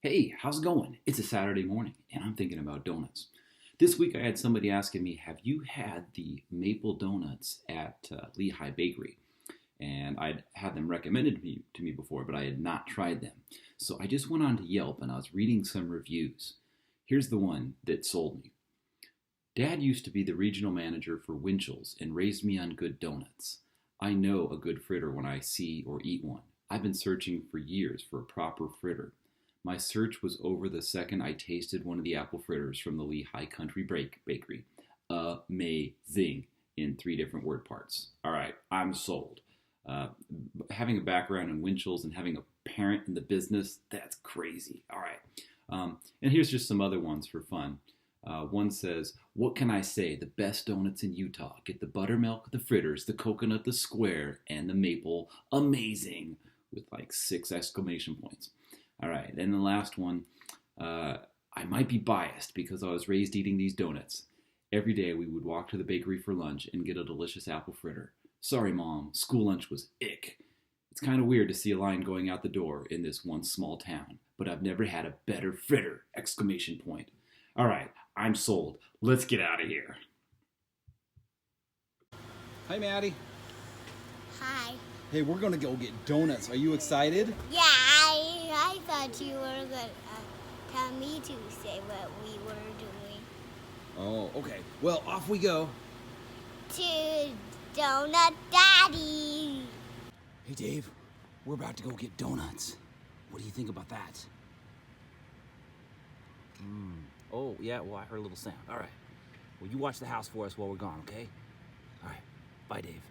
Hey, how's it going? It's a Saturday morning and I'm thinking about donuts. This week I had somebody asking me, have you had the maple donuts at Lehi Bakery? And I'd had them recommended to me before, but I had not tried them. So I just went on to Yelp and I was reading some reviews. Here's the one that sold me. Dad used to be the regional manager for Winchell's and raised me on good donuts. I know a good fritter when I see or eat one. I've been searching for years for a proper fritter. My search was over the second I tasted one of the apple fritters from the Lehi Country Bakery. Amazing in three different word parts. All right, I'm sold. Uh, Having a background in Winchell's and having a parent in the business, that's crazy. All right. And here's just some other ones for fun. One says, what can I say? The best donuts in Utah. Get the buttermilk, the fritters, the coconut, the square, and the maple. Amazing. With like 6 exclamation points. All right, and the last one. I might be biased because I was raised eating these donuts. Every day we would walk to the bakery for lunch and get a delicious apple fritter. Sorry, Mom, school lunch was ick. It's kind of weird to see a line going out the door in this one small town, but I've never had a better fritter! Exclamation point. All right, I'm sold. Let's get out of here. Hi, Maddie. Hi. Hey, we're gonna go get donuts. Are you excited? Yeah, I thought you were gonna tell me to say what we were doing. Oh, okay. Well, off we go. To Donut Daddy. Hey, Dave, we're about to go get donuts. What do you think about that? Oh, yeah, well, I heard a little sound. All right. Well, you watch the house for us while we're gone, okay? All right. Bye, Dave.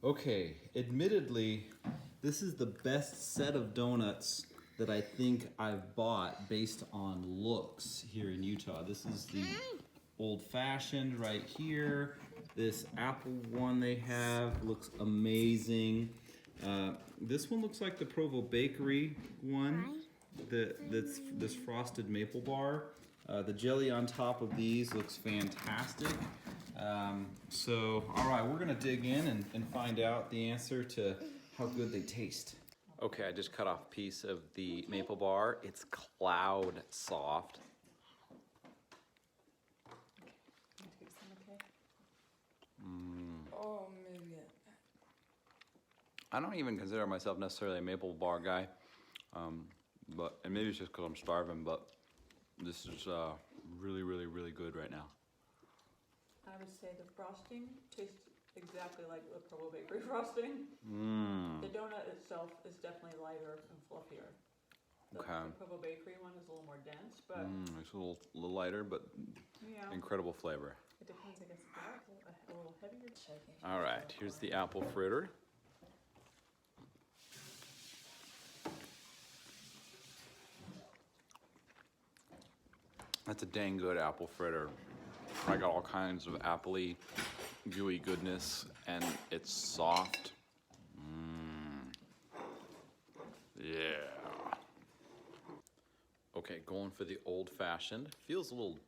Okay, admittedly, this is the best set of donuts that I think I've bought based on looks here in Utah. This is the old-fashioned right here. This apple one they have looks amazing. This one looks like the Provo Bakery one. That's this frosted maple bar. The jelly on top of these looks fantastic. So, all right, we're gonna dig in and find out the answer to how good they taste. Okay, I just cut off a piece of the maple bar. It's cloud soft. Oh, maybe. I don't even consider myself necessarily a maple bar guy, and maybe it's just because I'm starving, but this is really, really, really good right now. I would say the frosting tastes exactly like the Provo Bakery frosting. The donut itself is definitely lighter and fluffier. The Provo Bakery one is a little more dense, but It's a little lighter, but yeah, incredible flavor. it depends. I guess if you like a little heavier. All right, here's the apple fritter. That's a dang good apple fritter. I got all kinds of appley, gooey goodness, and it's soft. Yeah. Okay, going for the old-fashioned. Feels a little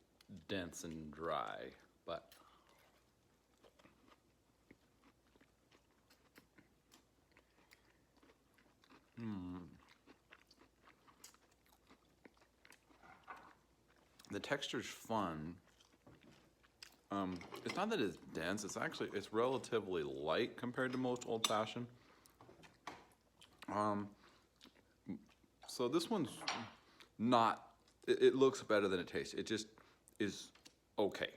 dense and dry, but The texture's fun. It's not that it's dense, it's relatively light compared to most old-fashioned. So this one's not, it looks better than it tastes. It just is okay.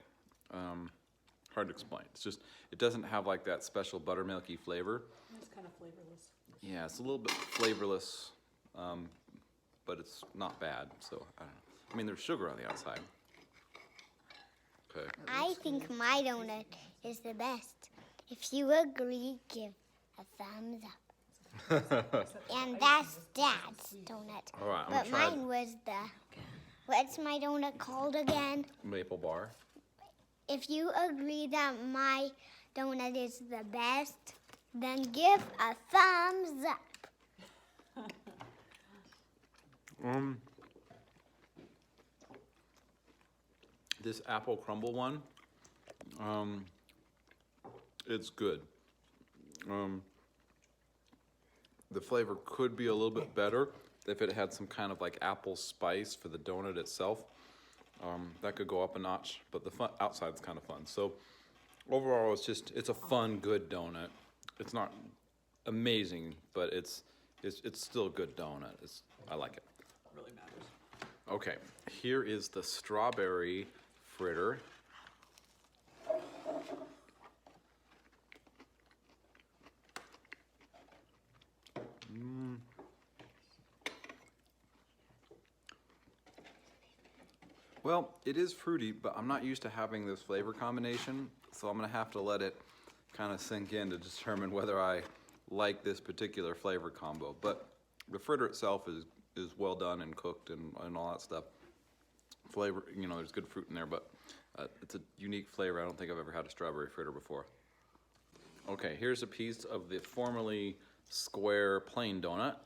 Hard to explain. It's just, it doesn't have like that special buttermilky flavor. It's kind of flavorless. Yeah, it's a little bit flavorless, but it's not bad. So, I don't know. I mean, there's sugar on the outside. Okay. I think my donut is the best. If you agree, give a thumbs up. And that's Dad's donut. All right, I'm But gonna try mine was what's my donut called again? maple bar. If you agree that my donut is the best, then give a thumbs up. This apple crumble one, it's good. The flavor could be a little bit better if it had some kind of like apple spice for the donut itself. That could go up a notch, but the outside's kind of fun. So overall, it's a fun, good donut. It's not amazing, but it's still a good donut. I like it. Really matters. Okay, here is the strawberry fritter. Well, it is fruity, but I'm not used to having this flavor combination, so I'm gonna have to let it kind of sink in to determine whether I like this particular flavor combo. But the fritter itself is well done and cooked and all that stuff. Flavor, there's good fruit in there, but it's a unique flavor. I don't think I've ever had a strawberry fritter before. Okay, here's a piece of the formerly square plain donut.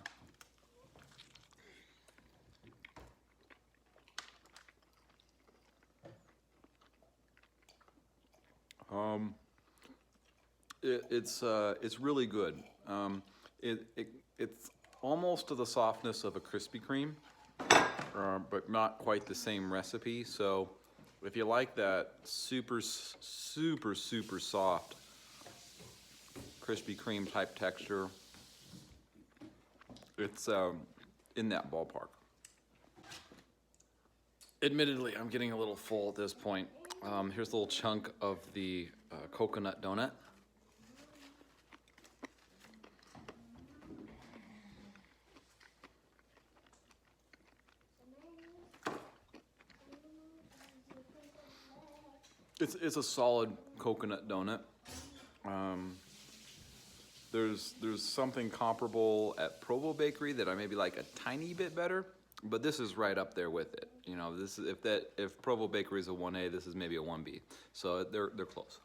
It's really good. It's almost to the softness of a Krispy Kreme, but not quite the same recipe. So if you like that super soft Krispy Kreme type texture, it's in that ballpark. Admittedly, I'm getting a little full at this point. Here's a little chunk of the coconut donut. It's a solid coconut donut. There's something comparable at Provo Bakery that I maybe like a tiny bit better, but this is right up there with it. This is if Provo Bakery is a 1A, this is maybe a 1B. So they're close.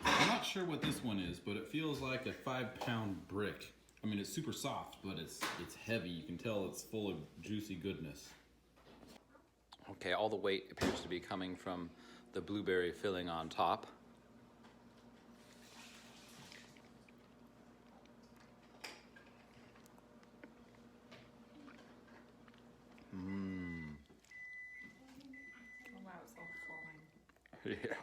I'm not sure what this one is, but it feels like a 5-pound brick. I mean, it's super soft, but it's heavy. You can tell it's full of juicy goodness. Okay, all the weight appears to be coming from the blueberry filling on top. Oh wow, it's all falling. Yeah.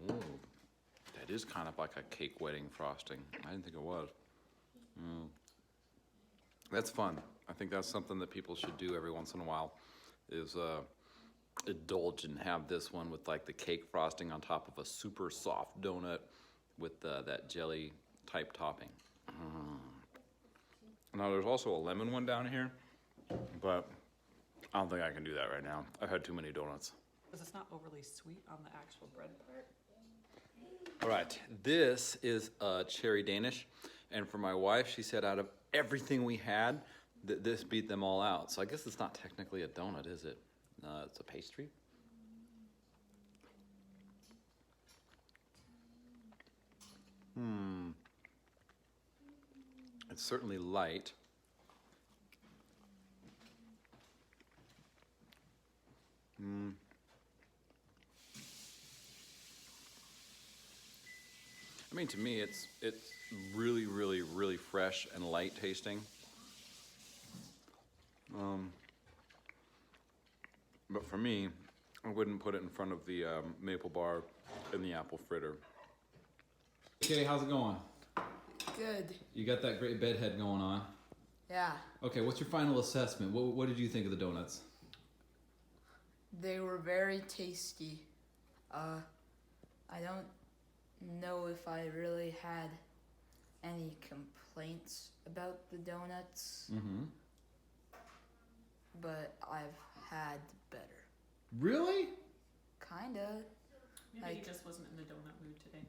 Oh, that is kind of like a cake wedding frosting. I didn't think it was. That's fun. I think that's something that people should do every once in a while, is indulge and have this one with like the cake frosting on top of a super soft donut with that jelly type topping. Now there's also a lemon one down here, but I don't think I can do that right now. I've had too many donuts. Because it's not overly sweet on the actual bread part. All right, this is cherry Danish, and for my wife, she said out of everything we had, this beat them all out. So I guess it's not technically a donut, is it? It's a pastry. It's certainly light. I mean, to me, it's really, really, really fresh and light tasting. But for me, I wouldn't put it in front of the maple bar and the apple fritter. Okay, how's it going? Good. You got that great bedhead going on. Yeah. Okay, what's your final assessment? What did you think of the donuts? They were very tasty. I don't know if I really had any complaints about the donuts, Mm-hmm. but I've had better. Really? Kinda. Maybe he Like- just wasn't in the donut mood today.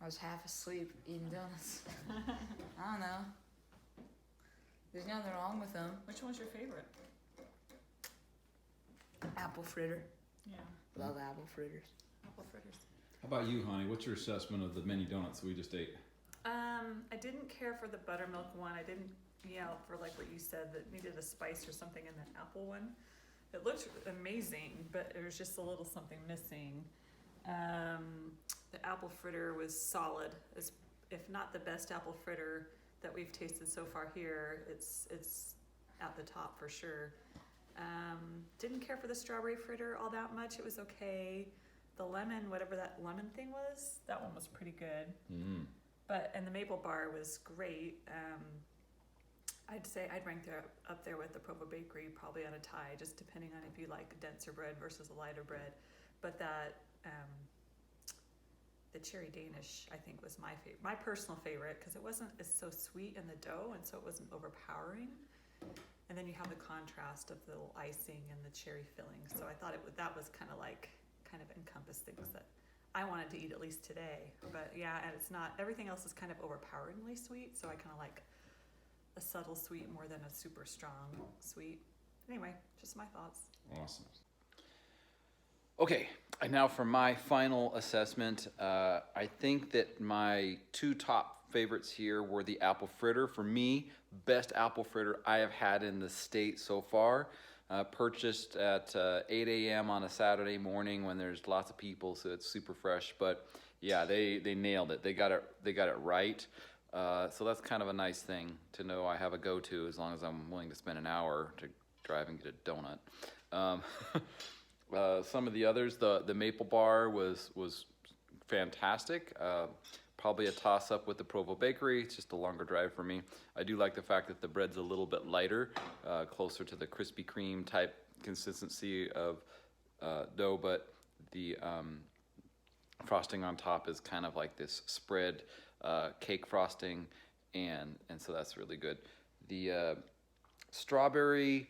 I was half asleep eating donuts. I don't know. There's nothing wrong with them. Which one's your favorite? Apple fritter. Yeah, Love apple fritters. apple fritters. How about you, honey? What's your assessment of the mini donuts we just ate? I didn't care for the buttermilk one. I didn't yell for like what you said that needed a spice or something in the apple one. It looked amazing, but there was just a little something missing. The apple fritter was solid, as if not the best apple fritter that we've tasted so far here. It's at the top for sure. Didn't care for the strawberry fritter all that much. It was okay. The lemon, whatever that lemon thing was, that one was pretty good. Mm. And the maple bar was great. I'd say I'd rank up there with the Provo Bakery, probably on a tie, just depending on if you like denser bread versus a lighter bread. But the cherry Danish, I think, was my personal favorite, because it's so sweet in the dough, and so it wasn't overpowering. And then you have the contrast of the little icing and the cherry filling. So I thought that was kind of encompassed things that I wanted to eat at least today. But yeah, and it's not, everything else is kind of overpoweringly sweet, so I kind of like a subtle sweet more than a super strong sweet. Anyway, just my thoughts. Awesome. Okay, and now for my final assessment, I think that my two top favorites here were the apple fritter. For me, best apple fritter I have had in the state so far. Purchased at 8 a.m. on a Saturday morning when there's lots of people, so it's super fresh. But yeah, they nailed it. They got it right. So that's kind of a nice thing to know I have a go-to, as long as I'm willing to spend an hour to drive and get a donut. Some of the others, the maple bar was fantastic. Probably a toss-up with the Provo Bakery. It's just a longer drive for me. I do like the fact that the bread's a little bit lighter, closer to the Krispy Kreme type consistency of dough, but the frosting on top is kind of like this spread cake frosting, and so that's really good. The strawberry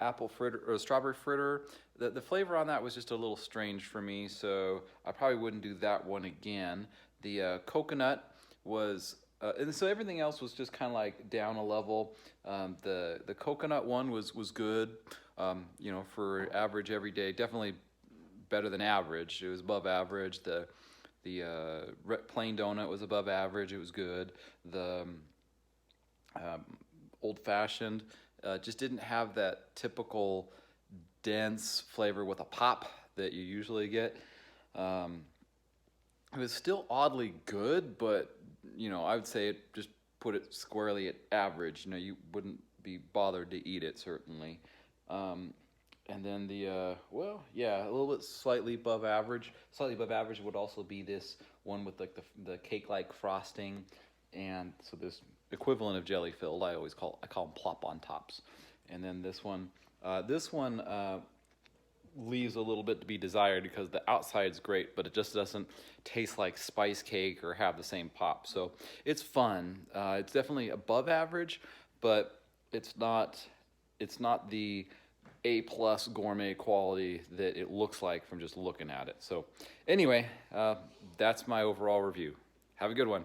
apple fritter, or strawberry fritter, the flavor on that was just a little strange for me, so I probably wouldn't do that one again. The coconut was, and so everything else was just kind of like down a level. The coconut one was good, for average every day. Definitely better than average. It was above average. The plain donut was above average. It was good. The old fashioned just didn't have that typical dense flavor with a pop that you usually get. It was still oddly good, but I would say it just put it squarely at average. You wouldn't be bothered to eat it, certainly. And then a little bit slightly above average. Slightly above average would also be this one with like the cake-like frosting, and so this equivalent of jelly filled. I call them plop on tops. And then this one leaves a little bit to be desired, because the outside's great, but it just doesn't taste like spice cake or have the same pop. So it's fun. It's definitely above average, but it's not the A+ gourmet quality that it looks like from just looking at it. So anyway, that's my overall review. Have a good one.